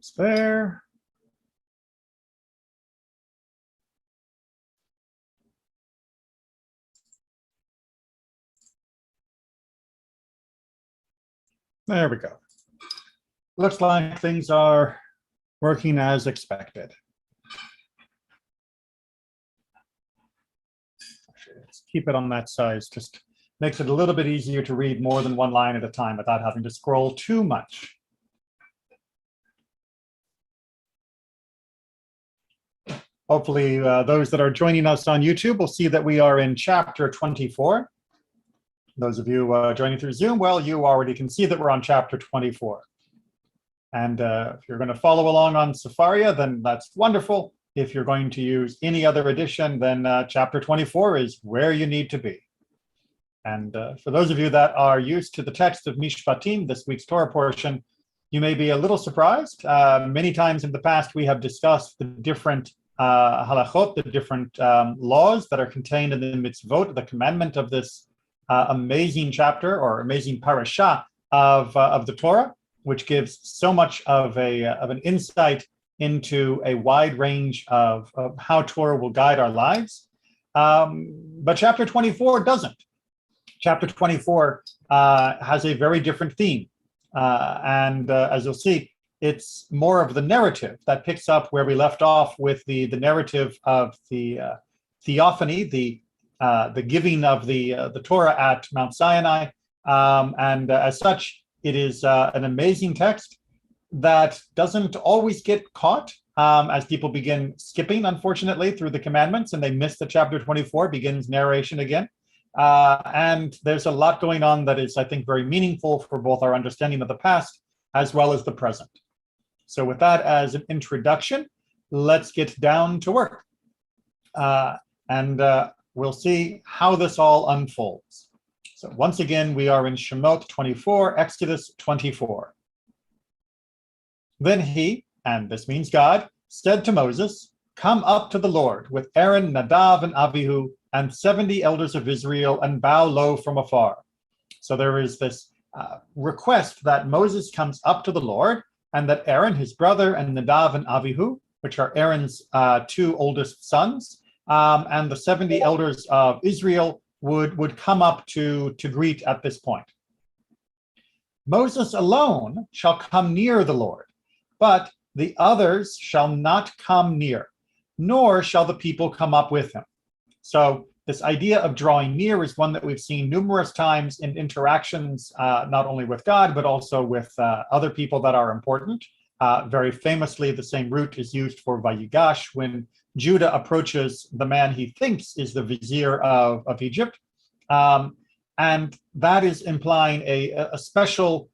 That's there. There we go. Looks like things are working as expected. Let's keep it on that size. Just makes it a little bit easier to read more than one line at a time without having to scroll too much. Hopefully, those that are joining us on YouTube will see that we are in chapter 24. Those of you joining through Zoom, well, you already can see that we're on chapter 24. And if you're going to follow along on Sepharia, then that's wonderful. If you're going to use any other edition, then chapter 24 is where you need to be. And for those of you that are used to the text of Misphatim, this week's Torah portion, you may be a little surprised. Many times in the past, we have discussed the different halachot, the different laws that are contained in the mitzvot, the commandment of this amazing chapter or amazing parasha of the Torah, which gives so much of an insight into a wide range of how Torah will guide our lives. But chapter 24 doesn't. Chapter 24 has a very different theme. And as you'll see, it's more of the narrative that picks up where we left off with the narrative of the theophany, the giving of the Torah at Mount Sinai. And as such, it is an amazing text that doesn't always get caught as people begin skipping, unfortunately, through the commandments, and they miss the chapter 24, begins narration again. And there's a lot going on that is, I think, very meaningful for both our understanding of the past as well as the present. So with that as an introduction, let's get down to work. And we'll see how this all unfolds. So once again, we are in Shemot 24, Exodus 24. Then he, and this means God, said to Moses, "Come up to the Lord with Aaron, Nadav, and Abihu, and 70 elders of Israel, and bow low from afar." So there is this request that Moses comes up to the Lord, and that Aaron, his brother, and Nadav and Abihu, which are Aaron's two oldest sons, and the 70 elders of Israel would come up to greet at this point. Moses alone shall come near the Lord, but the others shall not come near, nor shall the people come up with him. So this idea of drawing near is one that we've seen numerous times in interactions, not only with God, but also with other people that are important. Very famously, the same root is used for Vayigash when Judah approaches the man he thinks is the vizier of Egypt. And that is implying a special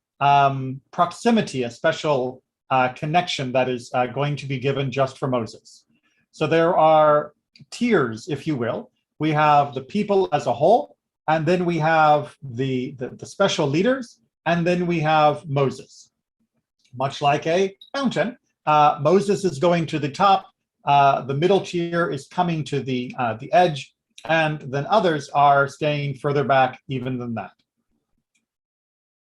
proximity, a special connection that is going to be given just for Moses. So there are tiers, if you will. We have the people as a whole, and then we have the special leaders, and then we have Moses. Much like a mountain, Moses is going to the top, the middle tier is coming to the edge, and then others are staying further back even than that.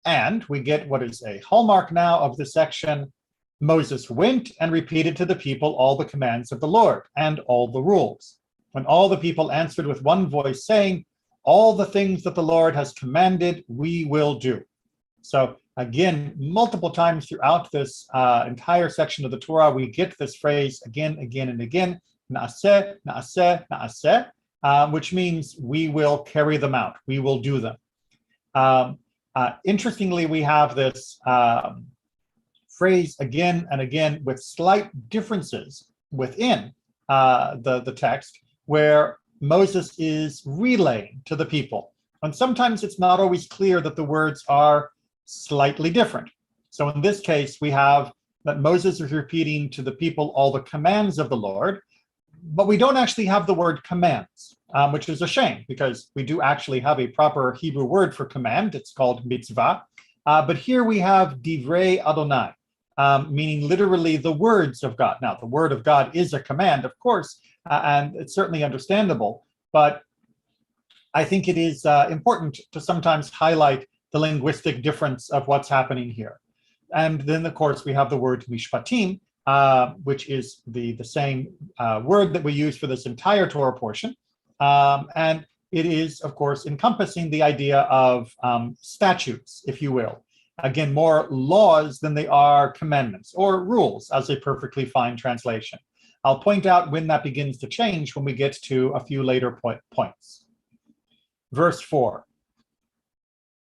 And we get what is a hallmark now of this section. Moses went and repeated to the people all the commands of the Lord and all the rules. When all the people answered with one voice, saying, "All the things that the Lord has commanded, we will do." So again, multiple times throughout this entire section of the Torah, we get this phrase again, and again, "Na'aseh, na'aseh, na'aseh," which means we will carry them out, we will do them. Interestingly, we have this phrase again and again with slight differences within the text, where Moses is relaying to the people. And sometimes it's not always clear that the words are slightly different. So in this case, we have that Moses is repeating to the people all the commands of the Lord, but we don't actually have the word commands, which is a shame, because we do actually have a proper Hebrew word for command. It's called mitzvah. But here we have divrei Adonai, meaning literally the words of God. Now, the word of God is a command, of course, and it's certainly understandable, but I think it is important to sometimes highlight the linguistic difference of what's happening here. And then, of course, we have the word Misphatim, which is the same word that we use for this entire Torah portion. And it is, of course, encompassing the idea of statutes, if you will. Again, more laws than they are commandments or rules, as a perfectly fine translation. I'll point out when that begins to change when we get to a few later points. Verse 4.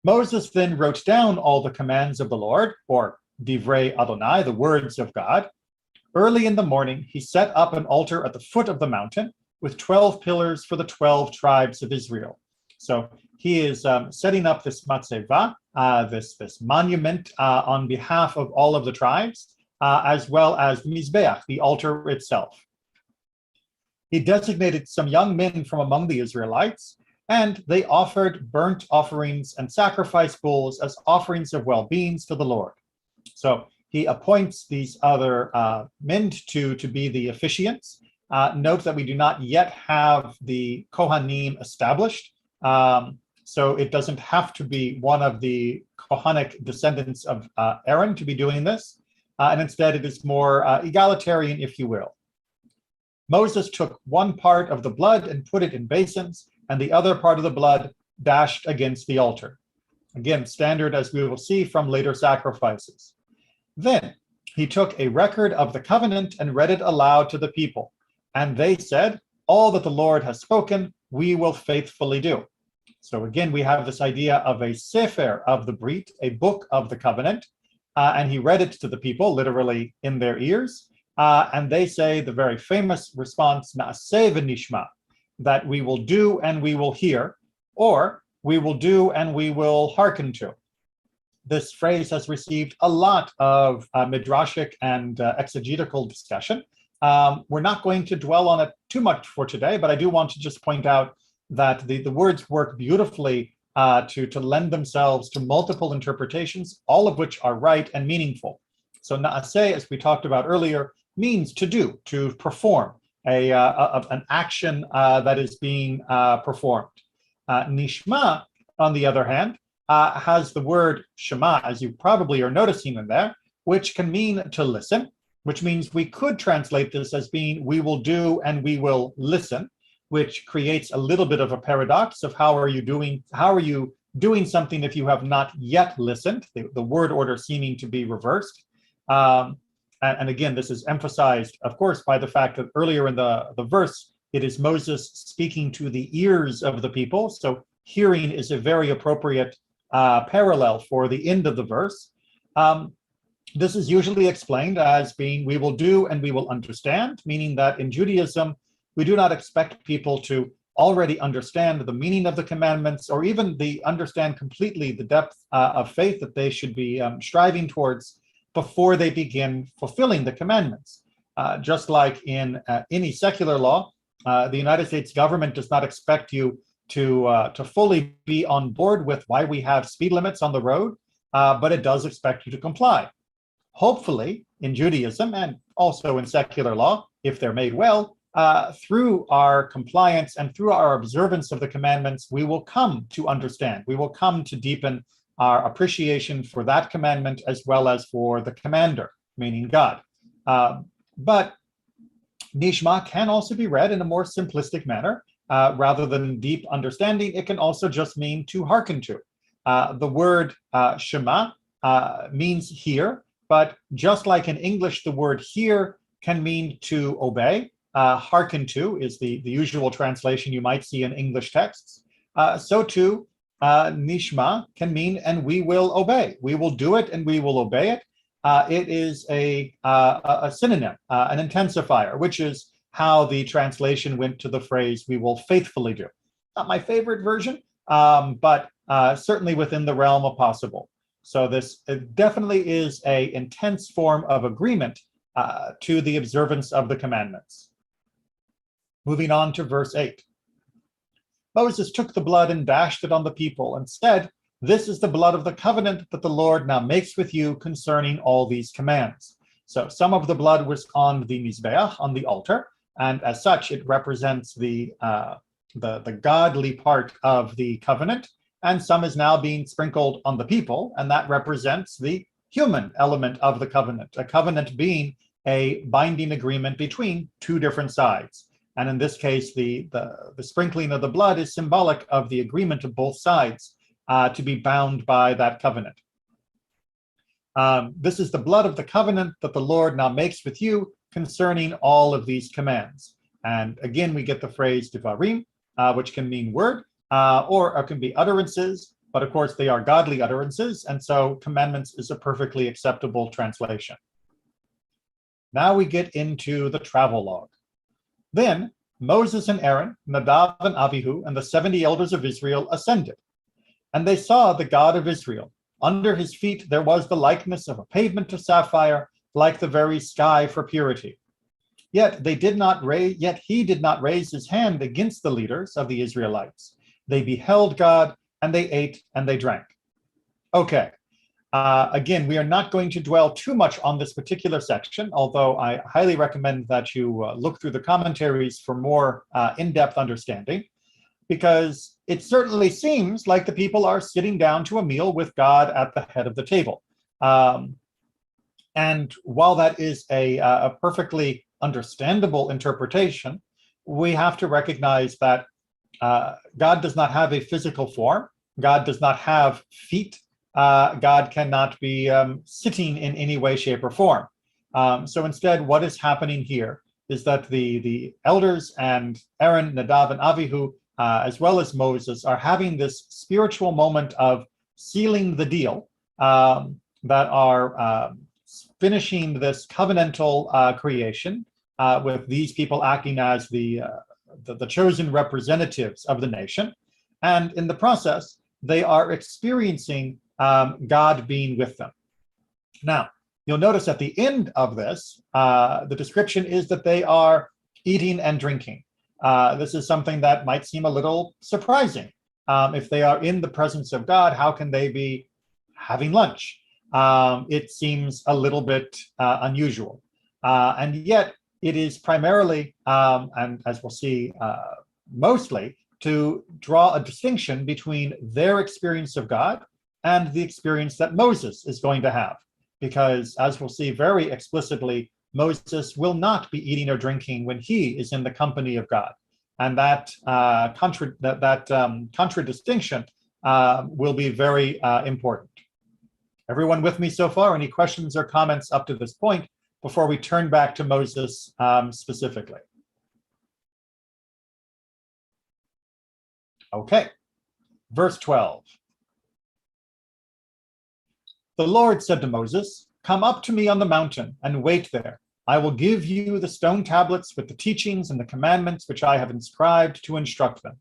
Moses then wrote down all the commands of the Lord, or Divrei Adonai, the words of God. Early in the morning, he set up an altar at the foot of the mountain with 12 pillars for the 12 tribes of Israel. So he is setting up this matzeva, this monument on behalf of all of the tribes, as well as the Mizbeach, the altar itself. He designated some young men from among the Israelites, and they offered burnt offerings and sacrifice bulls as offerings of well-beings to the Lord. So he appoints these other men to be the officiants. Note that we do not yet have the Kohanim established, so it doesn't have to be one of the Kohanic descendants of Aaron to be doing this, and instead it is more egalitarian, if you will. Moses took one part of the blood and put it in basins, and the other part of the blood dashed against the altar. Again, standard as we will see from later sacrifices. Then he took a record of the covenant and read it aloud to the people. And they said, all that the Lord has spoken, we will faithfully do. So again, we have this idea of a sefer of the Brit, a book of the covenant, and he read it to the people, literally in their ears. And they say the very famous response, Na'aseh v'nishma, that we will do and we will hear, or we will do and we will hearken to. This phrase has received a lot of midrashic and exegetical discussion. We're not going to dwell on it too much for today, but I do want to just point out that the words work beautifully to lend themselves to multiple interpretations, all of which are right and meaningful. So na'aseh, as we talked about earlier, means to do, to perform, an action that is being performed. Nishma, on the other hand, has the word shema, as you probably are noticing in there, which can mean to listen, which means we could translate this as being we will do and we will listen, which creates a little bit of a paradox of how are you doing something if you have not yet listened, the word order seeming to be reversed. And again, this is emphasized, of course, by the fact that earlier in the verse, it is Moses speaking to the ears of the people. So hearing is a very appropriate parallel for the end of the verse. This is usually explained as being we will do and we will understand, meaning that in Judaism, we do not expect people to already understand the meaning of the commandments or even understand completely the depth of faith that they should be striving towards before they begin fulfilling the commandments. Just like in any secular law, the United States government does not expect you to fully be on board with why we have speed limits on the road, but it does expect you to comply. Hopefully, in Judaism and also in secular law, if they're made well, through our compliance and through our observance of the commandments, we will come to understand. We will come to deepen our appreciation for that commandment as well as for the commander, meaning God. But Nishma can also be read in a more simplistic manner. Rather than deep understanding, it can also just mean to hearken to. The word Shema means hear, but just like in English, the word hear can mean to obey. Hearken to is the usual translation you might see in English texts. So too, Nishma can mean and we will obey. We will do it and we will obey it. It is a synonym, an intensifier, which is how the translation went to the phrase we will faithfully do. Not my favorite version, but certainly within the realm of possible. So this definitely is an intense form of agreement to the observance of the commandments. Moving on to verse 8. Moses took the blood and dashed it on the people and said, "This is the blood of the covenant that the Lord now makes with you concerning all these commands." So some of the blood was on the Mizbeach, on the altar, and as such, it represents the godly part of the covenant, and some is now being sprinkled on the people, and that represents the human element of the covenant, a covenant being a binding agreement between two different sides. And in this case, the sprinkling of the blood is symbolic of the agreement of both sides to be bound by that covenant. This is the blood of the covenant that the Lord now makes with you concerning all of these commands. And again, we get the phrase devarim, which can mean word, or it can be utterances, but of course they are godly utterances, and so commandments is a perfectly acceptable translation. Now we get into the travelogue. Then Moses and Aaron, Nadav and Avihu, and the 70 elders of Israel ascended. And they saw the God of Israel. Under his feet there was the likeness of a pavement of sapphire, like the very sky for purity. Yet he did not raise his hand against the leaders of the Israelites. They beheld God, and they ate and they drank. Okay. Again, we are not going to dwell too much on this particular section, although I highly recommend that you look through the commentaries for more in-depth understanding, because it certainly seems like the people are sitting down to a meal with God at the head of the table. And while that is a perfectly understandable interpretation, we have to recognize that God does not have a physical form. God does not have feet. God cannot be sitting in any way, shape, or form. So instead, what is happening here is that the elders and Aaron, Nadav, and Avihu, as well as Moses, are having this spiritual moment of sealing the deal, that are finishing this covenantal creation with these people acting as the chosen representatives of the nation. And in the process, they are experiencing God being with them. Now, you'll notice at the end of this, the description is that they are eating and drinking. This is something that might seem a little surprising. If they are in the presence of God, how can they be having lunch? It seems a little bit unusual. And yet, it is primarily, and as we'll see, mostly, to draw a distinction between their experience of God and the experience that Moses is going to have. Because, as we'll see very explicitly, Moses will not be eating or drinking when he is in the company of God. And that contradistinction will be very important. Everyone with me so far? Any questions or comments up to this point before we turn back to Moses specifically? Okay, verse 12. The Lord said to Moses, "Come up to me on the mountain and wait there. I will give you the stone tablets with the teachings and the commandments which I have inscribed to instruct them."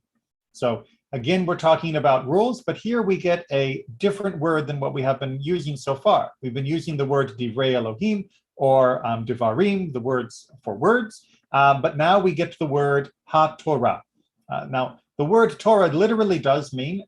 So again, we're talking about rules, but here we get a different word than what we have been using so far. We've been using the word divrei Elohim or devarim, the words for words, but now we get to the word ha-Torah. Now, the word Torah literally does mean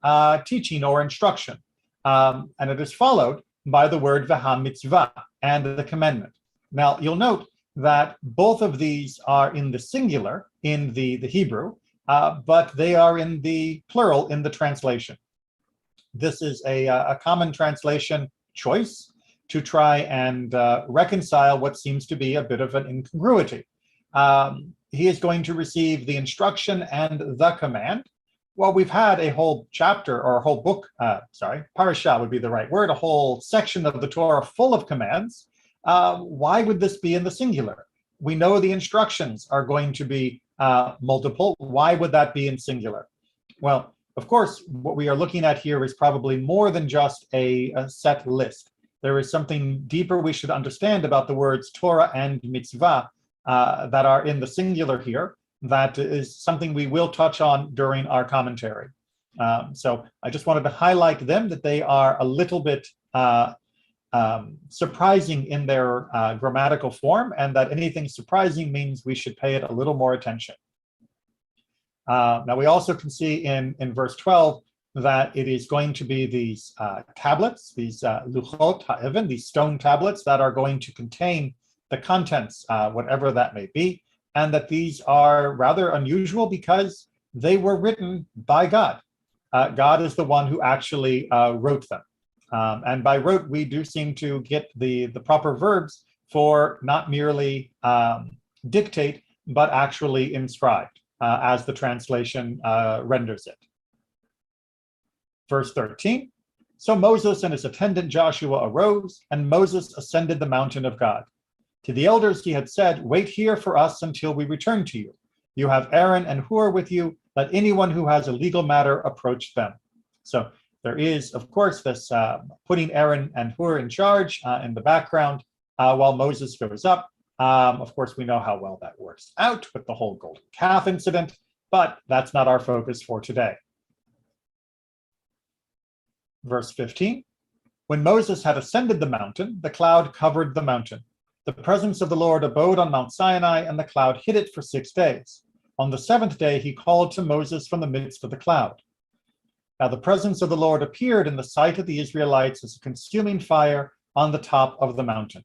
teaching or instruction, and it is followed by the word v'ha-mitzvah, and the commandment. Now, you'll note that both of these are in the singular in the Hebrew, but they are in the plural in the translation. This is a common translation choice to try and reconcile what seems to be a bit of an incongruity. He is going to receive the instruction and the command. Well, we've had a whole chapter or a whole book, parashah would be the right word, a whole section of the Torah full of commands. Why would this be in the singular? We know the instructions are going to be multiple. Why would that be in singular? Well, of course, what we are looking at here is probably more than just a set list. There is something deeper we should understand about the words Torah and mitzvah that are in the singular here. That is something we will touch on during our commentary. So I just wanted to highlight them, that they are a little bit surprising in their grammatical form, and that anything surprising means we should pay it a little more attention. Now we also can see in verse 12 that it is going to be these tablets, these luchot ha'even, these stone tablets that are going to contain the contents, whatever that may be, and that these are rather unusual because they were written by God. God is the one who actually wrote them. And by wrote, we do seem to get the proper verbs for not merely dictate, but actually inscribed, as the translation renders it. Verse 13, so Moses and his attendant Joshua arose, and Moses ascended the mountain of God. To the elders he had said, wait here for us until we return to you. You have Aaron and Hur with you. Let anyone who has a legal matter approach them. So there is, of course, this putting Aaron and Hur in charge in the background while Moses goes up. Of course, we know how well that works out with the whole golden calf incident, but that's not our focus for today. Verse 15, when Moses had ascended the mountain, the cloud covered the mountain. The presence of the Lord abode on Mount Sinai, and the cloud hid it for 6 days. On the 7th day, he called to Moses from the midst of the cloud. Now the presence of the Lord appeared in the sight of the Israelites as a consuming fire on the top of the mountain.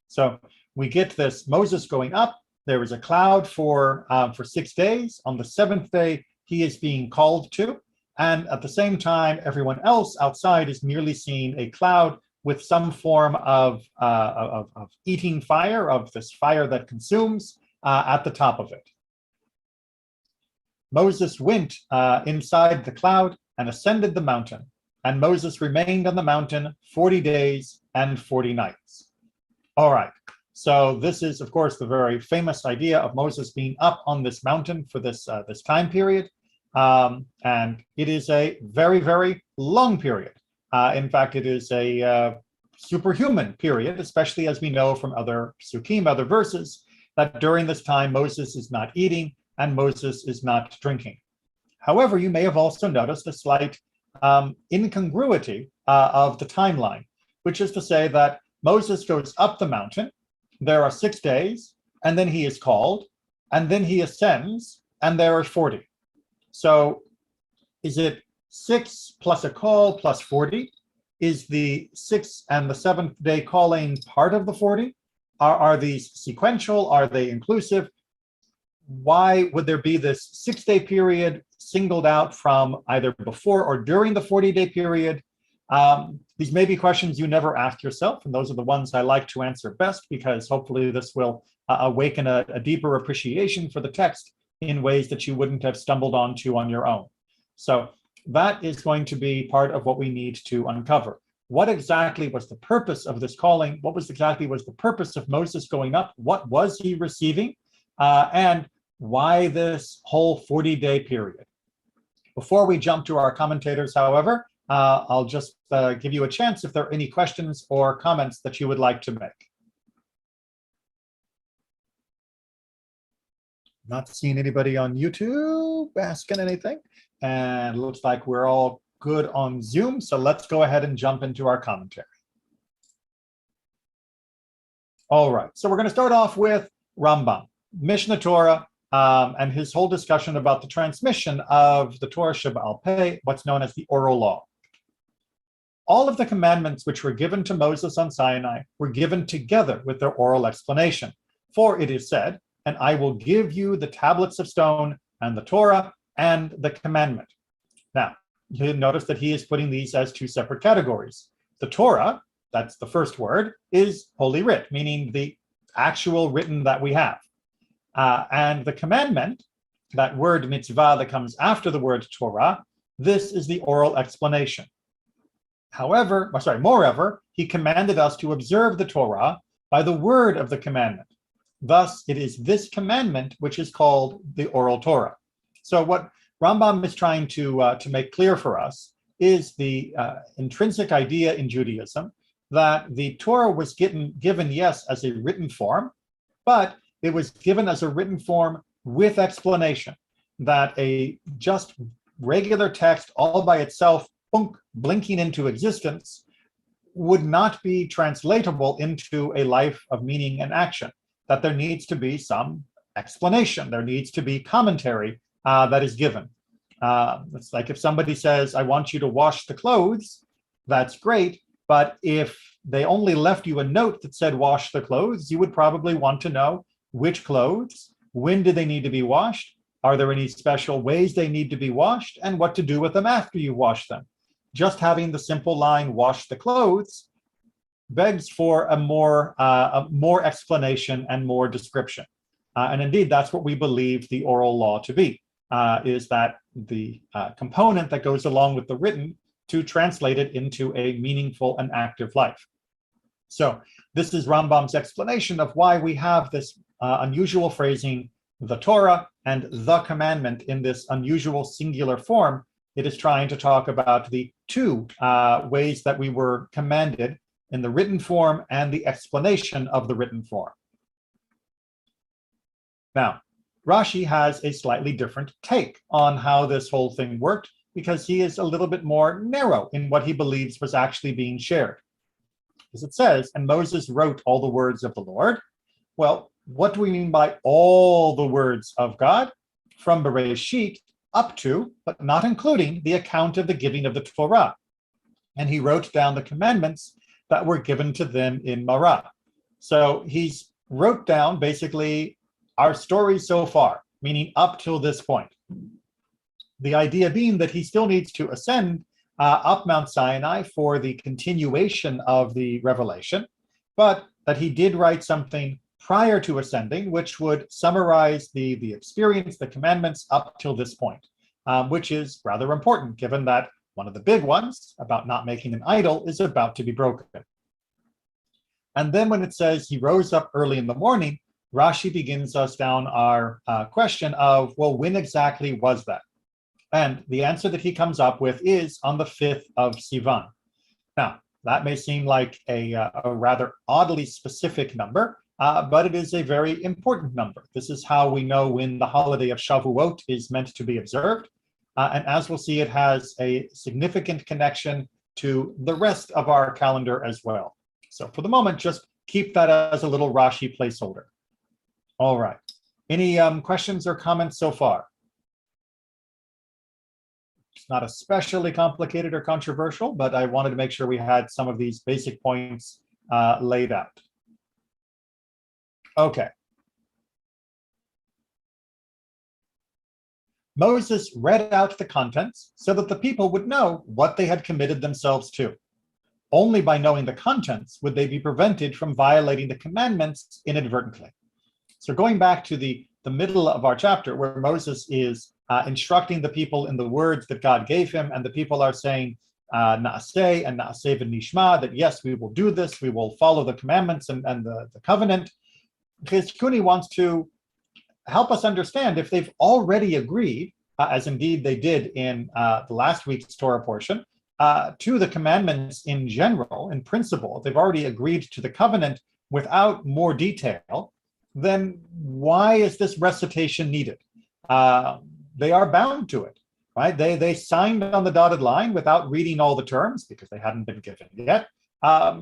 So we get this Moses going up. There is a cloud for 6 days. On the 7th day, he is being called to. And at the same time, everyone else outside is merely seeing a cloud with some form of eating fire, of this fire that consumes at the top of it. Moses went inside the cloud and ascended the mountain, and Moses remained on the mountain 40 days and 40 nights. All right, so this is, of course, the very famous idea of Moses being up on this mountain for this time period. And it is a very, very long period. In fact, it is a superhuman period, especially as we know from other psukim, other verses, that during this time Moses is not eating and Moses is not drinking. However, you may have also noticed a slight incongruity of the timeline, which is to say that Moses goes up the mountain, there are 6 days, and then he is called, and then he ascends, and there are 40. So is it 6 plus a call plus 40? Is the 6th and the 7th day calling part of the 40? Are these sequential? Are they inclusive? Why would there be this 6-day period singled out from either before or during the 40-day period? These may be questions you never ask yourself, and those are the ones I like to answer best, because hopefully this will awaken a deeper appreciation for the text in ways that you wouldn't have stumbled onto on your own. So that is going to be part of what we need to uncover. What exactly was the purpose of this calling? What exactly was the purpose of Moses going up? What was he receiving? And why this whole 40-day period? Before we jump to our commentators, however, I'll just give you a chance if there are any questions or comments that you would like to make. Not seeing anybody on YouTube asking anything, and looks like we're all good on Zoom, so let's go ahead and jump into our commentary. All right, so we're going to start off with Rambam, Mishnah Torah, and his whole discussion about the transmission of the Torah Sheba'al Peh, what's known as the oral law. All of the commandments which were given to Moses on Sinai were given together with their oral explanation. For it is said, and I will give you the tablets of stone and the Torah and the commandment. Now, you notice that he is putting these as two separate categories. The Torah, that's the first word, is Holy Writ, meaning the actual written that we have. And the commandment, that word mitzvah that comes after the word Torah, this is the oral explanation. Moreover, he commanded us to observe the Torah by the word of the commandment. Thus, it is this commandment which is called the oral Torah. So what Rambam is trying to make clear for us is the intrinsic idea in Judaism that the Torah was given, yes, as a written form, but it was given as a written form with explanation, that a just regular text all by itself, blinking into existence, would not be translatable into a life of meaning and action, that there needs to be some explanation, there needs to be commentary that is given. It's like if somebody says, I want you to wash the clothes, that's great, but if they only left you a note that said wash the clothes, you would probably want to know which clothes, when do they need to be washed, are there any special ways they need to be washed, and what to do with them after you wash them. just having the simple line, wash the clothes, begs for a more explanation and more description. And indeed, that's what we believe the oral law to be, is that the component that goes along with the written to translate it into a meaningful and active life. So this is Rambam's explanation of why we have this unusual phrasing, the Torah and the commandment, in this unusual singular form. It is trying to talk about the two ways that we were commanded, in the written form and the explanation of the written form. Now, Rashi has a slightly different take on how this whole thing worked, because he is a little bit more narrow in what he believes was actually being shared. As it says, and Moses wrote all the words of the Lord. Well, what do we mean by all the words of God? From Bereshit up to, but not including, the account of the giving of the Torah. And he wrote down the commandments that were given to them in Marah. So he's wrote down basically our story so far, meaning up till this point. The idea being that he still needs to ascend up Mount Sinai for the continuation of the revelation, but that he did write something prior to ascending, which would summarize the experience, the commandments up till this point, which is rather important, given that one of the big ones about not making an idol is about to be broken. And then when it says he rose up early in the morning, Rashi begins us down our question of, well, when exactly was that? And the answer that he comes up with is on the 5th of Sivan. Now, that may seem like a rather oddly specific number, but it is a very important number. This is how we know when the holiday of Shavuot is meant to be observed. And as we'll see, it has a significant connection to the rest of our calendar as well. So for the moment, just keep that as a little Rashi placeholder. All right. Any questions or comments so far? It's not especially complicated or controversial, but I wanted to make sure we had some of these basic points laid out. Okay. Moses read out the contents so that the people would know what they had committed themselves to. Only by knowing the contents would they be prevented from violating the commandments inadvertently. So going back to the middle of our chapter, where Moses is instructing the people in the words that God gave him, and the people are saying, Na'aseh and Na'aseh v'nishma, that yes, we will do this, we will follow the commandments and the covenant. Chizkuni wants to help us understand if they've already agreed, as indeed they did in the last week's Torah portion, to the commandments in general, in principle. If they've already agreed to the covenant without more detail, then why is this recitation needed? They are bound to it, right? They signed on the dotted line without reading all the terms because they hadn't been given yet.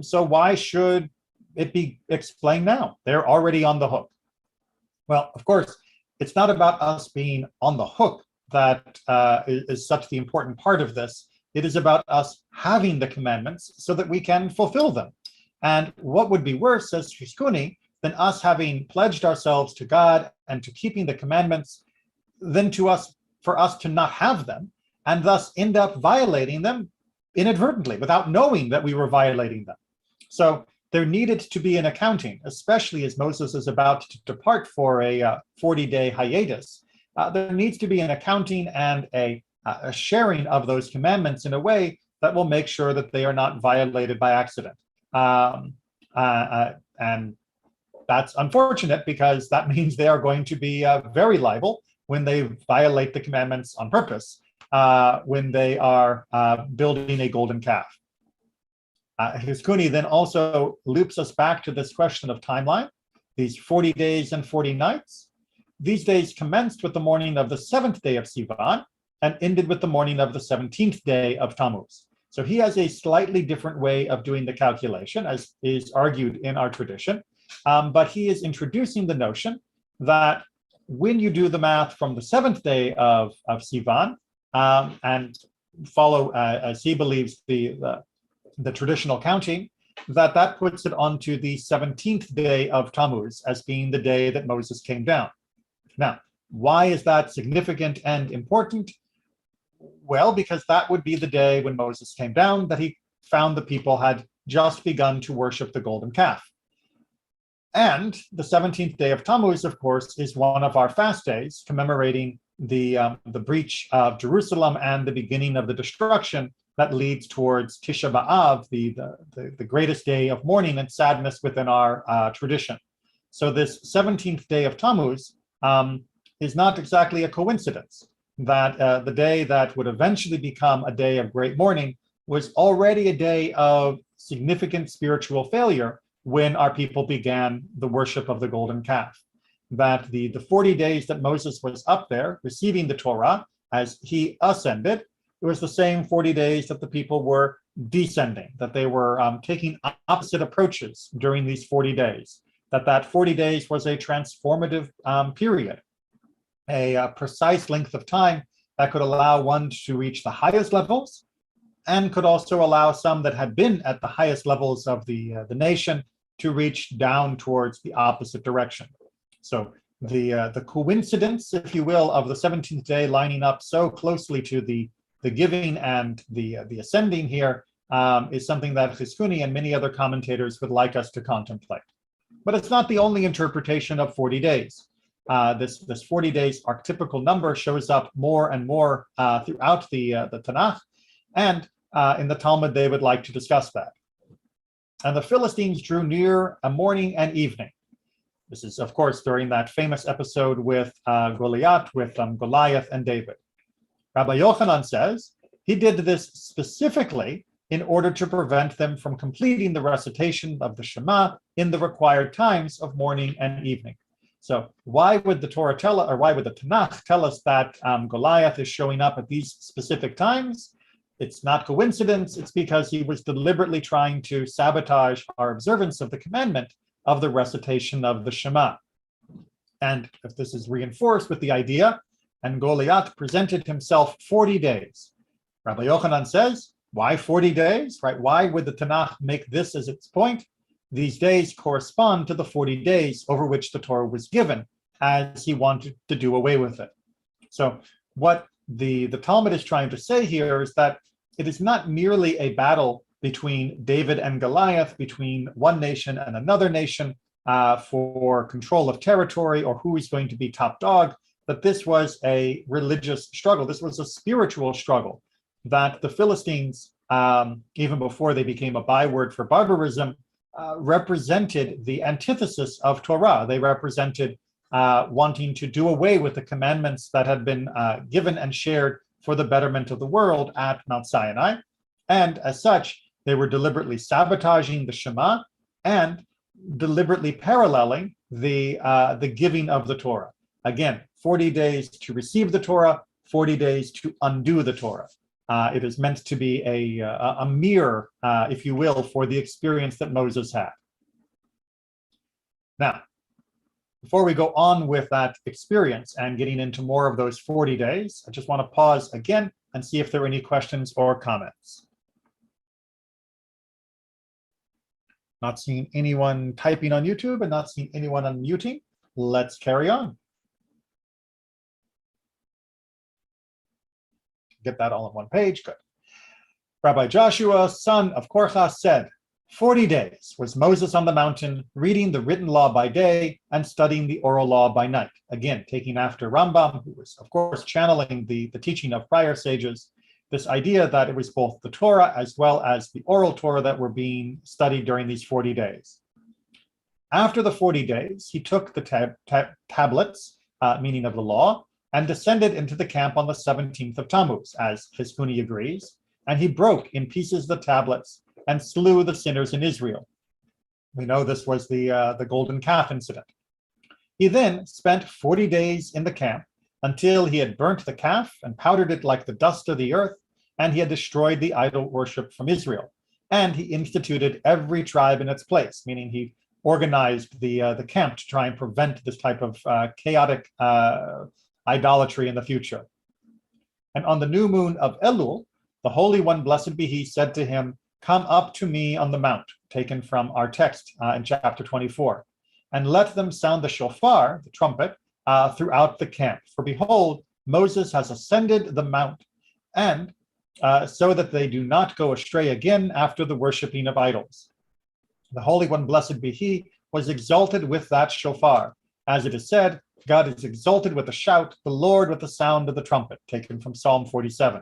So why should it be explained now? They're already on the hook. Well, of course, it's not about us being on the hook that is such the important part of this. It is about us having the commandments so that we can fulfill them. And what would be worse, says Chizkuni, than us having pledged ourselves to God and to keeping the commandments, than for us to not have them and thus end up violating them inadvertently without knowing that we were violating them. So there needed to be an accounting, especially as Moses is about to depart for a 40-day hiatus. There needs to be an accounting and a sharing of those commandments in a way that will make sure that they are not violated by accident. And that's unfortunate, because that means they are going to be very liable when they violate the commandments on purpose, when they are building a golden calf. Chizkuni then also loops us back to this question of timeline, these 40 days and 40 nights. These days commenced with the morning of the 7th day of Sivan and ended with the morning of the 17th day of Tammuz. So he has a slightly different way of doing the calculation, as is argued in our tradition. But he is introducing the notion that when you do the math from the 7th day of Sivan and follow, as he believes, the traditional counting, that puts it onto the 17th day of Tammuz as being the day that Moses came down. Now, why is that significant and important? Well, because that would be the day when Moses came down that he found the people had just begun to worship the golden calf. And the 17th day of Tammuz, of course, is one of our fast days commemorating the breach of Jerusalem and the beginning of the destruction that leads towards Tisha B'Av, the greatest day of mourning and sadness within our tradition. So this 17th day of Tammuz is not exactly a coincidence that the day that would eventually become a day of great mourning was already a day of significant spiritual failure when our people began the worship of the golden calf. That the 40 days that Moses was up there receiving the Torah as he ascended, it was the same 40 days that the people were descending, that they were taking opposite approaches during these 40 days, that 40 days was a transformative period, a precise length of time that could allow one to reach the highest levels and could also allow some that had been at the highest levels of the nation to reach down towards the opposite direction. So the coincidence, if you will, of the 17th day lining up so closely to the giving and the ascending here is something that Chizkuni and many other commentators would like us to contemplate. But it's not the only interpretation of 40 days. This 40 days archetypical number shows up more and more throughout the Tanakh, and in the Talmud they would like to discuss that. And the Philistines drew near a morning and evening. This is, of course, during that famous episode with Goliath, with Goliath and David. Rabbi Yochanan says he did this specifically in order to prevent them from completing the recitation of the Shema in the required times of morning and evening. So why would the Torah tell us, or why would the Tanakh tell us that Goliath is showing up at these specific times? It's not coincidence. It's because he was deliberately trying to sabotage our observance of the commandment of the recitation of the Shema. And if this is reinforced with the idea, and Goliath presented himself 40 days. Rabbi Yochanan says, why 40 days, right? Why would the Tanakh make this as its point? These days correspond to the 40 days over which the Torah was given, as he wanted to do away with it. So what the Talmud is trying to say here is that it is not merely a battle between David and Goliath, between one nation and another nation for control of territory or who is going to be top dog, that this was a religious struggle. This was a spiritual struggle that the Philistines, even before they became a byword for barbarism, represented the antithesis of Torah. They represented wanting to do away with the commandments that had been given and shared for the betterment of the world at Mount Sinai. And as such, they were deliberately sabotaging the Shema and deliberately paralleling the giving of the Torah. Again, 40 days to receive the Torah, 40 days to undo the Torah. It is meant to be a mirror, if you will, for the experience that Moses had. Now, before we go on with that experience and getting into more of those 40 days, I just want to pause again and see if there are any questions or comments. Not seeing anyone typing on YouTube and not seeing anyone unmuting. Let's carry on. Get that all on one page, good. Rabbi Joshua, son of Korcha, said, 40 days was Moses on the mountain, reading the written law by day and studying the oral law by night. Again, taking after Rambam, who was, of course, channeling the teaching of prior sages, this idea that it was both the Torah as well as the oral Torah that were being studied during these 40 days. After the 40 days, he took the tablets, meaning of the law, and descended into the camp on the 17th of Tammuz, as Chizkuni agrees, and he broke in pieces the tablets and slew the sinners in Israel. We know this was the golden calf incident. He then spent 40 days in the camp until he had burnt the calf and powdered it like the dust of the earth, and he had destroyed the idol worship from Israel. And he instituted every tribe in its place, meaning he organized the camp to try and prevent this type of chaotic idolatry in the future. And on the new moon of Elul, the Holy One, blessed be he, said to him, "Come up to me on the mount," taken from our text in chapter 24, "and let them sound the shofar," the trumpet, throughout the camp. For behold, Moses has ascended the mount, and so that they do not go astray again after the worshiping of idols. The Holy One, blessed be he, was exalted with that shofar. As it is said, God is exalted with a shout, the Lord with the sound of the trumpet, taken from Psalm 47.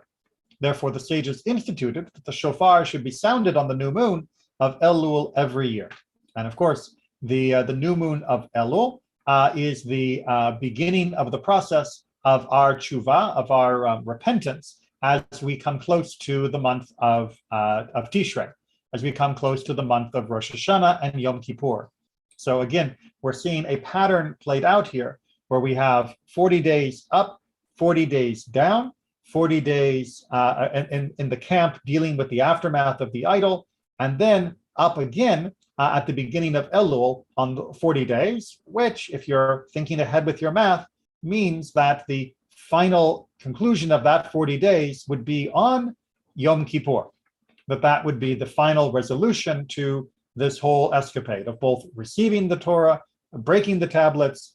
Therefore, the sages instituted that the shofar should be sounded on the new moon of Elul every year. And of course, the new moon of Elul is the beginning of the process of our tshuva, of our repentance, as we come close to the month of Tishrei, as we come close to the month of Rosh Hashanah and Yom Kippur. So again, we're seeing a pattern played out here where we have 40 days up, 40 days down, 40 days in the camp dealing with the aftermath of the idol, and then up again at the beginning of Elul on the 40 days, which, if you're thinking ahead with your math, means that the final conclusion of that 40 days would be on Yom Kippur, that would be the final resolution to this whole escapade of both receiving the Torah, breaking the tablets,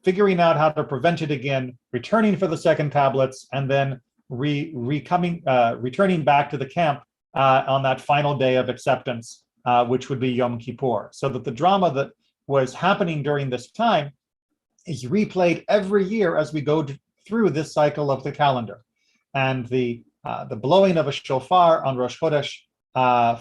figuring out how to prevent it again, returning for the second tablets, and then returning back to the camp on that final day of acceptance, which would be Yom Kippur. So that the drama that was happening during this time is replayed every year as we go through this cycle of the calendar. And the blowing of a shofar on Rosh Chodesh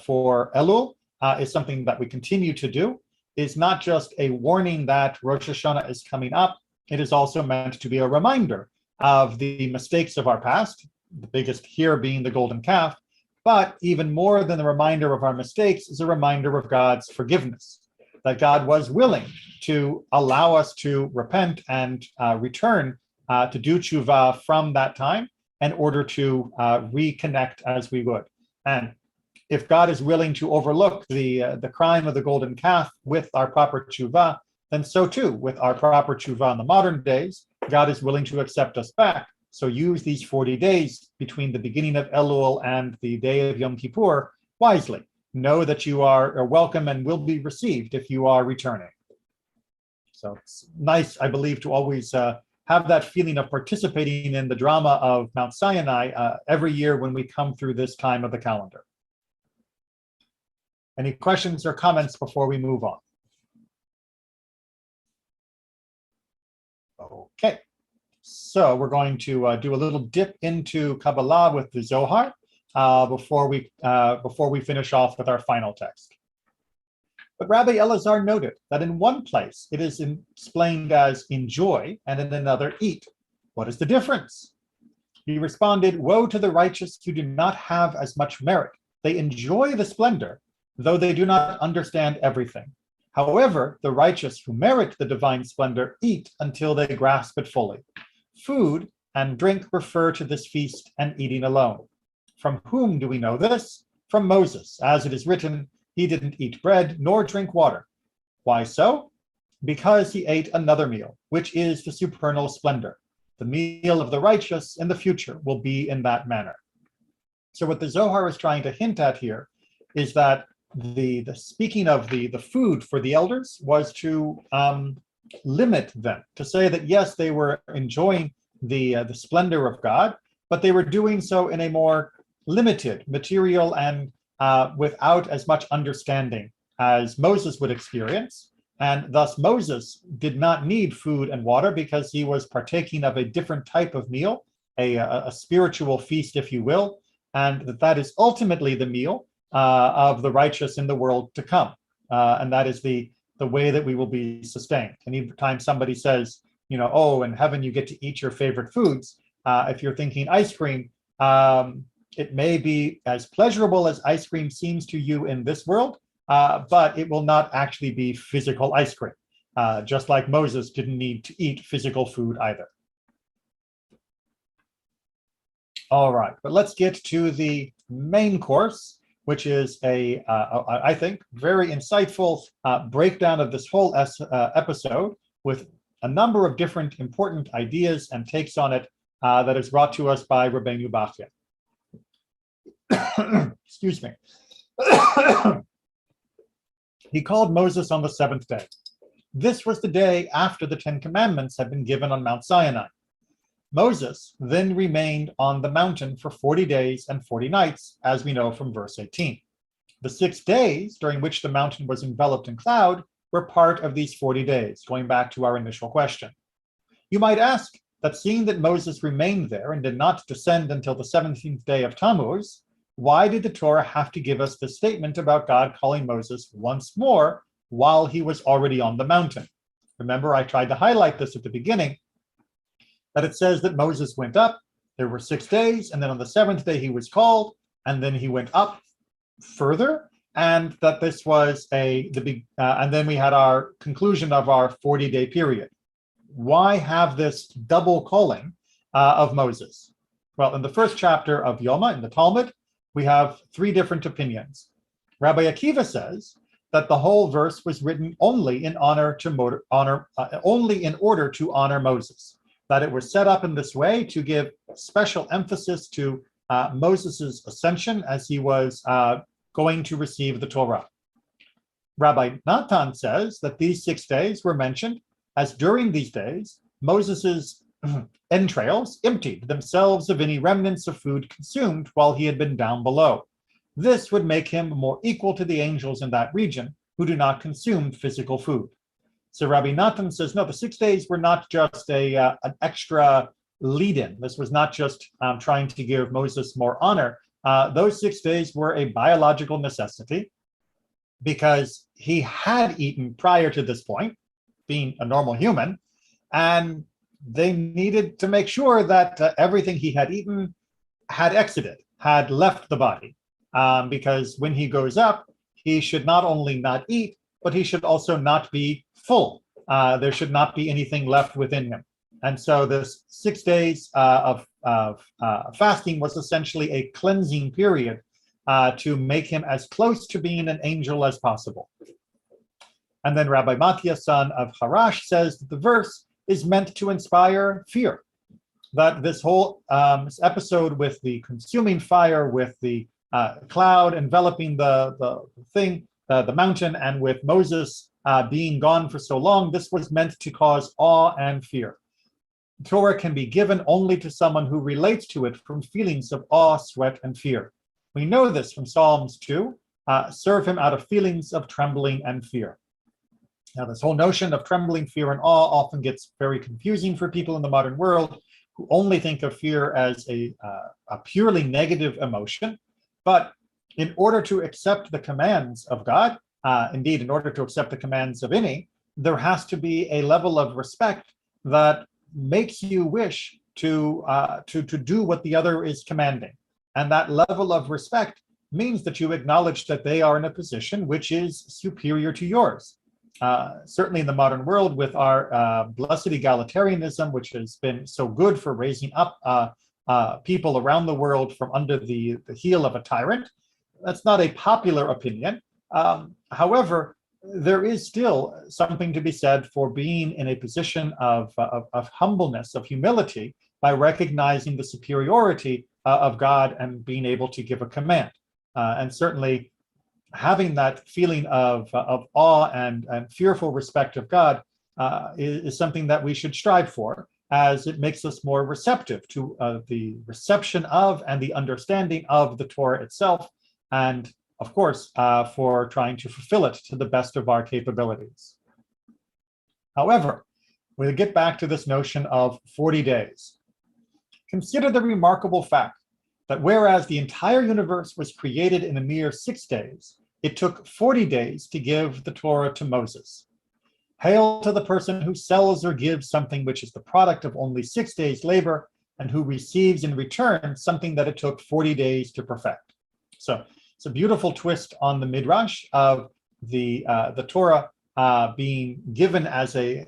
for Elul is something that we continue to do. Is not just a warning that Rosh Hashanah is coming up, it is also meant to be a reminder of the mistakes of our past, the biggest here being the golden calf, but even more than the reminder of our mistakes is a reminder of God's forgiveness, that God was willing to allow us to repent and return to do tshuva from that time in order to reconnect as we would. And if God is willing to overlook the crime of the golden calf with our proper tshuva, then so too with our proper tshuva in the modern days, God is willing to accept us back. So use these 40 days between the beginning of Elul and the day of Yom Kippur wisely. Know that you are welcome and will be received if you are returning. So it's nice, I believe, to always have that feeling of participating in the drama of Mount Sinai every year when we come through this time of the calendar. Any questions or comments before we move on? Okay, so we're going to do a little dip into Kabbalah with the Zohar before we finish off with our final text. But Rabbi Elazar noted that in one place it is explained as enjoy and in another eat. What is the difference? He responded, woe to the righteous who do not have as much merit. They enjoy the splendor, though they do not understand everything. However, the righteous who merit the divine splendor eat until they grasp it fully. Food and drink refer to this feast and eating alone. From whom do we know this? From Moses, as it is written, he didn't eat bread nor drink water. Why so? Because he ate another meal, which is the supernal splendor. The meal of the righteous in the future will be in that manner. So what the Zohar is trying to hint at here is that the speaking of the food for the elders was to limit them, to say that yes, they were enjoying the splendor of God, but they were doing so in a more limited, material, and without as much understanding as Moses would experience. And thus Moses did not need food and water because he was partaking of a different type of meal, a spiritual feast, if you will, and that is ultimately the meal of the righteous in the world to come. And that is the way that we will be sustained. Anytime somebody says, oh, in heaven you get to eat your favorite foods, if you're thinking ice cream, it may be as pleasurable as ice cream seems to you in this world, but it will not actually be physical ice cream, just like Moses didn't need to eat physical food either. All right, but let's get to the main course, which is I think, very insightful breakdown of this whole episode with a number of different important ideas and takes on it that is brought to us by Rabbeinu Bachya. Excuse me. He called Moses on the seventh day. This was the day after the Ten Commandments had been given on Mount Sinai. Moses then remained on the mountain for 40 days and 40 nights, as we know from verse 18. The 6 days during which the mountain was enveloped in cloud were part of these 40 days, going back to our initial question. You might ask that seeing that Moses remained there and did not descend until the 17th day of Tammuz, why did the Torah have to give us this statement about God calling Moses once more while he was already on the mountain? Remember, I tried to highlight this at the beginning, that it says that Moses went up, there were 6 days, and then on the 7th day he was called, and then he went up further, and that this was and then we had our conclusion of our 40-day period. Why have this double calling of Moses? Well, in the first chapter of Yoma, in the Talmud, we have 3 different opinions. Rabbi Akiva says that the whole verse was written only in order to honor Moses, that it was set up in this way to give special emphasis to Moses's ascension as he was going to receive the Torah. Rabbi Natan says that these 6 days were mentioned as during these days, Moses's entrails emptied themselves of any remnants of food consumed while he had been down below. This would make him more equal to the angels in that region who do not consume physical food. So Rabbi Natan says, no, the 6 days were not just an extra lead-in. This was not just trying to give Moses more honor. Those 6 days were a biological necessity because he had eaten prior to this point, being a normal human, and they needed to make sure that everything he had eaten had exited, had left the body, because when he goes up, he should not only not eat, but he should also not be full. There should not be anything left within him. And so this 6 days of fasting was essentially a cleansing period to make him as close to being an angel as possible. And then Rabbi Mattia, son of Harash, says that the verse is meant to inspire fear. That this whole episode with the consuming fire, with the cloud enveloping the mountain, and with Moses being gone for so long, this was meant to cause awe and fear. Torah can be given only to someone who relates to it from feelings of awe, sweat, and fear. We know this from Psalms 2, serve him out of feelings of trembling and fear. Now, this whole notion of trembling, fear, and awe often gets very confusing for people in the modern world who only think of fear as a purely negative emotion. But in order to accept the commands of God, indeed, in order to accept the commands of any, there has to be a level of respect that makes you wish to do what the other is commanding. And that level of respect means that you acknowledge that they are in a position which is superior to yours. Certainly in the modern world, with our blessed egalitarianism, which has been so good for raising up people around the world from under the heel of a tyrant, that's not a popular opinion. However, there is still something to be said for being in a position of humbleness, of humility, by recognizing the superiority of God and being able to give a command. And certainly having that feeling of awe and fearful respect of God is something that we should strive for, as it makes us more receptive to the reception of and the understanding of the Torah itself, and of course, for trying to fulfill it to the best of our capabilities. However, we'll get back to this notion of 40 days. Consider the remarkable fact that whereas the entire universe was created in a mere 6 days, it took 40 days to give the Torah to Moses. Hail to the person who sells or gives something which is the product of only 6 days' labor, and who receives in return something that it took 40 days to perfect. So it's a beautiful twist on the Midrash of the Torah being given as a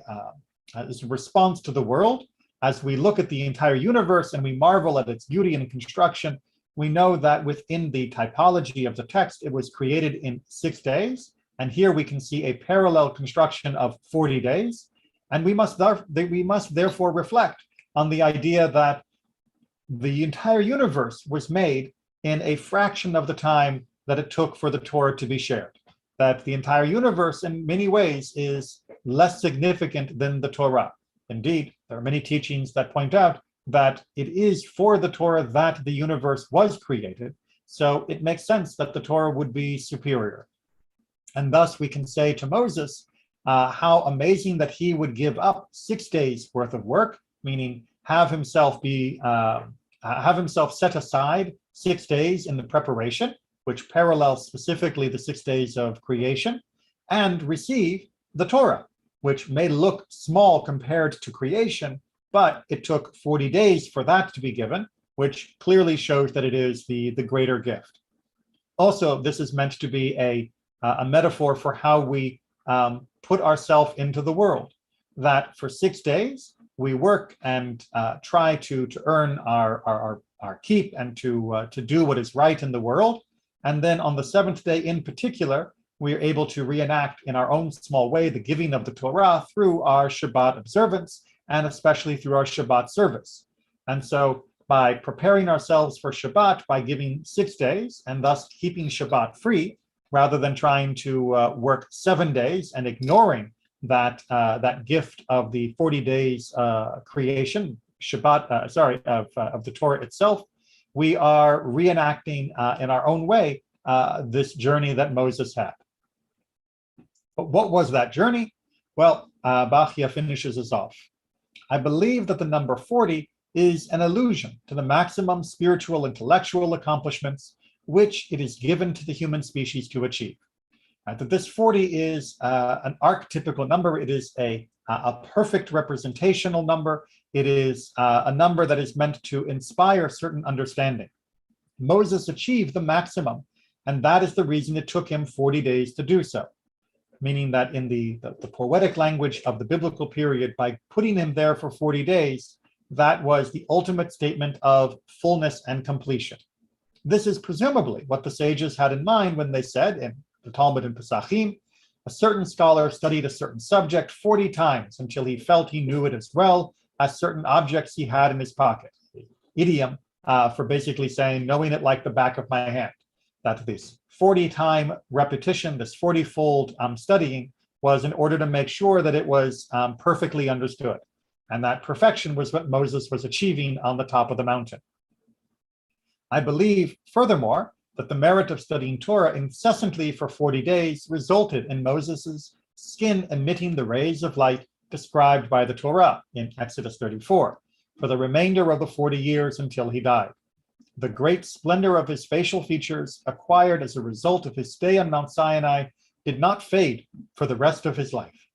response to the world. As we look at the entire universe and we marvel at its beauty and construction, we know that within the typology of the text, it was created in 6 days. And here we can see a parallel construction of 40 days. And we must therefore reflect on the idea that the entire universe was made in a fraction of the time that it took for the Torah to be shared. That the entire universe in many ways is less significant than the Torah. Indeed, there are many teachings that point out that it is for the Torah that the universe was created. So it makes sense that the Torah would be superior. And thus we can say to Moses, how amazing that he would give up 6 days worth of work, meaning have himself set aside 6 days in the preparation, which parallels specifically the 6 days of creation, and receive the Torah, which may look small compared to creation, but it took 40 days for that to be given, which clearly shows that it is the greater gift. Also, this is meant to be a metaphor for how we put ourselves into the world, that for 6 days we work and try to earn our keep and to do what is right in the world. And then on the 7th day in particular, we are able to reenact in our own small way the giving of the Torah through our Shabbat observance, and especially through our Shabbat service. And so by preparing ourselves for Shabbat, by giving 6 days and thus keeping Shabbat free, rather than trying to work 7 days and ignoring that gift of the 40 days creation, Shabbat, of the Torah itself, we are reenacting in our own way this journey that Moses had. But what was that journey? Well, Bachia finishes us off. I believe that the number 40 is an allusion to the maximum spiritual intellectual accomplishments which it is given to the human species to achieve. That this 40 is an archetypical number. It is a perfect representational number. It is a number that is meant to inspire certain understanding. Moses achieved the maximum, and that is the reason it took him 40 days to do so. Meaning that in the poetic language of the biblical period, by putting him there for 40 days, that was the ultimate statement of fullness and completion. This is presumably what the sages had in mind when they said in the Talmud in Pesachim, a certain scholar studied a certain subject 40 times until he felt he knew it as well as certain objects he had in his pocket. The idiom for basically saying knowing it like the back of my hand. That this 40-time repetition, this 40-fold studying, was in order to make sure that it was perfectly understood. And that perfection was what Moses was achieving on the top of the mountain. I believe, furthermore, that the merit of studying Torah incessantly for 40 days resulted in Moses's skin emitting the rays of light described by the Torah in Exodus 34 for the remainder of the 40 years until he died. The great splendor of his facial features, acquired as a result of his stay on Mount Sinai, did not fade for the rest of his life.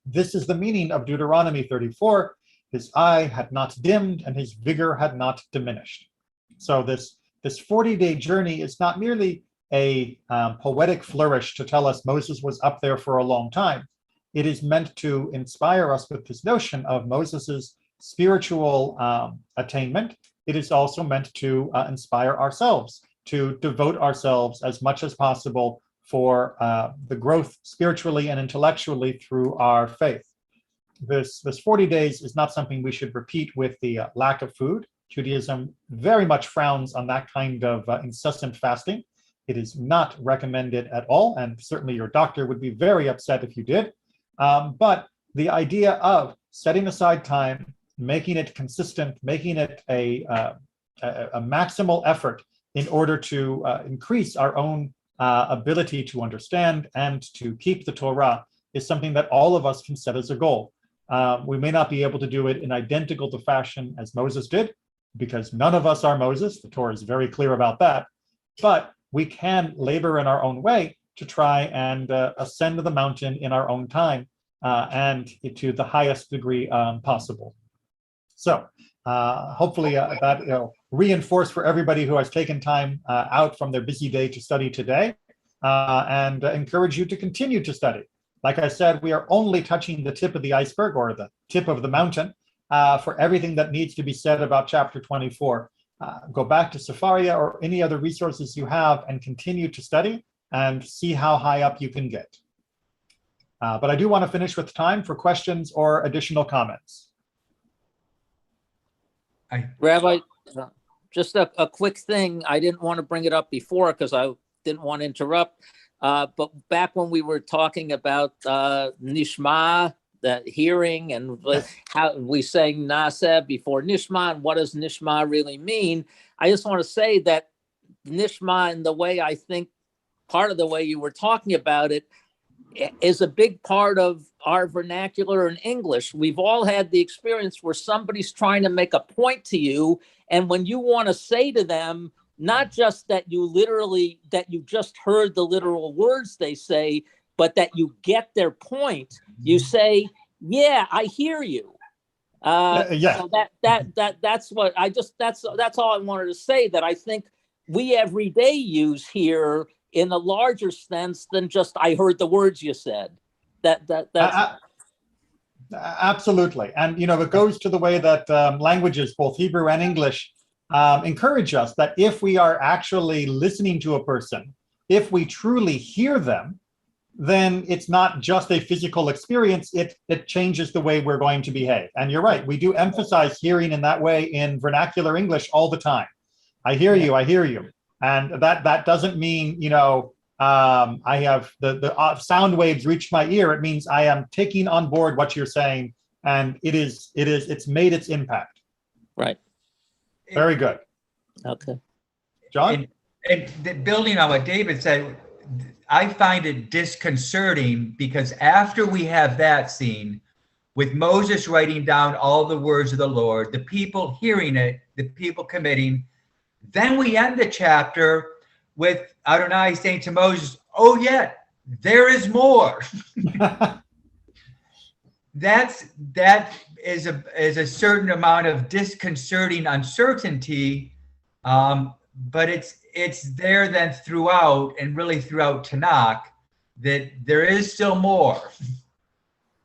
This is the meaning of Deuteronomy 34. His eye had not dimmed and his vigor had not diminished. So this 40-day journey is not merely a poetic flourish to tell us Moses was up there for a long time. It is meant to inspire us with this notion of Moses's spiritual attainment. It is also meant to inspire ourselves to devote ourselves as much as possible for the growth spiritually and intellectually through our faith. This 40 days is not something we should repeat with the lack of food. Judaism very much frowns on that kind of incessant fasting. It is not recommended at all, and certainly your doctor would be very upset if you did. But the idea of setting aside time, making it consistent, making it a maximal effort in order to increase our own ability to understand and to keep the Torah is something that all of us can set as a goal. We may not be able to do it in identical to fashion as Moses did, because none of us are Moses. The Torah is very clear about that. But we can labor in our own way to try and ascend the mountain in our own time and to the highest degree possible. So hopefully that reinforced for everybody who has taken time out from their busy day to study today, and encourage you to continue to study. Like I said, we are only touching the tip of the iceberg, or the tip of the mountain, for everything that needs to be said about chapter 24. Go back to Sefaria or any other resources you have and continue to study and see how high up you can get. But I do want to finish with time for questions or additional comments. Rabbi, just a quick thing. I didn't want to bring it up before because I didn't want to interrupt. But back when we were talking about Nishma that hearing and how we saying Nasa before Nishma, and what does Nishma really mean? I just want to say that Nishma, and the way I think, part of the way you were talking about it, is a big part of our vernacular in English. We've all had the experience where somebody's trying to make a point to you, and when you want to say to them, not just that you just heard the literal words they say, but that you get their point, you say, yeah, I hear you. So that's what that's all I wanted to say, that I think we every day use here in a larger sense than just I heard the words you said. That's absolutely. And it goes to the way that languages, both Hebrew and English, encourage us that if we are actually listening to a person, if we truly hear them, then it's not just a physical experience, it changes the way we're going to behave. And you're right, we do emphasize hearing in that way in vernacular English all the time. I hear you, I hear you. And that doesn't mean, I have the sound waves reach my ear. It means I am taking on board what you're saying, and it's made its impact. Right. Very good. Okay. John? And building on what David said, I find it disconcerting because after we have that scene with Moses writing down all the words of the Lord, the people hearing it, the people committing, then we end the chapter with Adonai saying to Moses, oh yeah, there is more. That is a certain amount of disconcerting uncertainty, but it's there then throughout, and really throughout Tanakh, that there is still more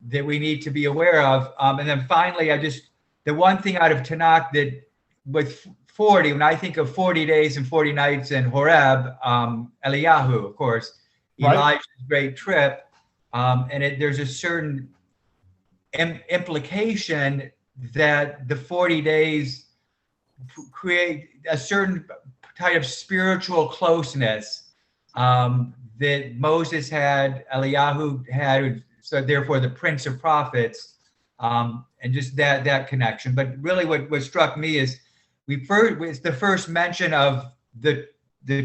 that we need to be aware of. And then finally, the one thing out of Tanakh that with 40, when I think of 40 days and 40 nights in Horeb, Eliyahu, of course, right. Elijah's great trip, and there's a certain implication that the 40 days create a certain type of spiritual closeness that Moses had, Eliyahu had, so therefore the Prince of Prophets, and just that connection. But really what struck me is it's the first mention of the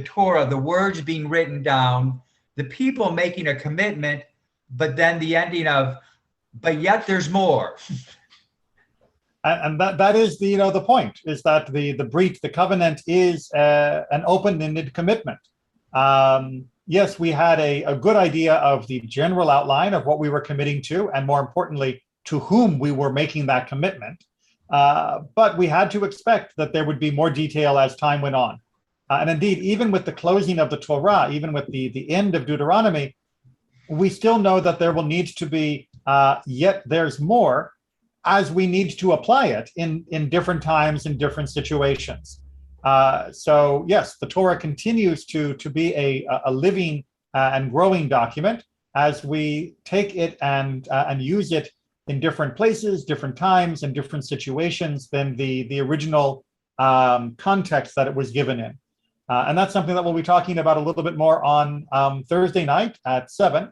Torah, the words being written down, the people making a commitment, but then the ending of, but yet there's more. And that is the point, is that the brit, the covenant, is an open-ended commitment. Yes, we had a good idea of the general outline of what we were committing to, and more importantly, to whom we were making that commitment. But we had to expect that there would be more detail as time went on. And indeed, even with the closing of the Torah, even with the end of Deuteronomy, we still know that there will need to be yet there's more, as we need to apply it in different times, in different situations. So yes, the Torah continues to be a living and growing document as we take it and use it in different places, different times, and different situations than the original context that it was given in. And that's something that we'll be talking about a little bit more on Thursday night at 7,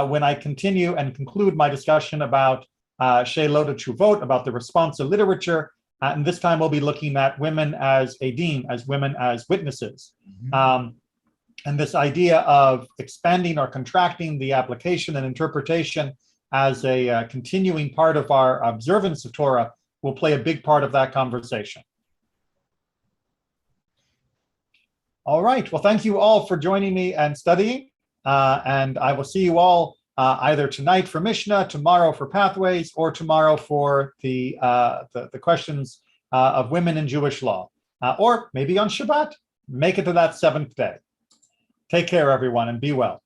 when I continue and conclude my discussion about Sheilot Tshuvot, about the responsive literature. And this time we'll be looking at women as Edim, as women as witnesses. Mm-hmm. And this idea of expanding or contracting the application and interpretation as a continuing part of our observance of Torah will play a big part of that conversation. All right, well, thank you all for joining me and studying. And I will see you all either tonight for Mishnah, tomorrow for Pathways, or tomorrow for the questions of women in Jewish law, or maybe on Shabbat. Make it to that 7th day. Take care, everyone, and be well.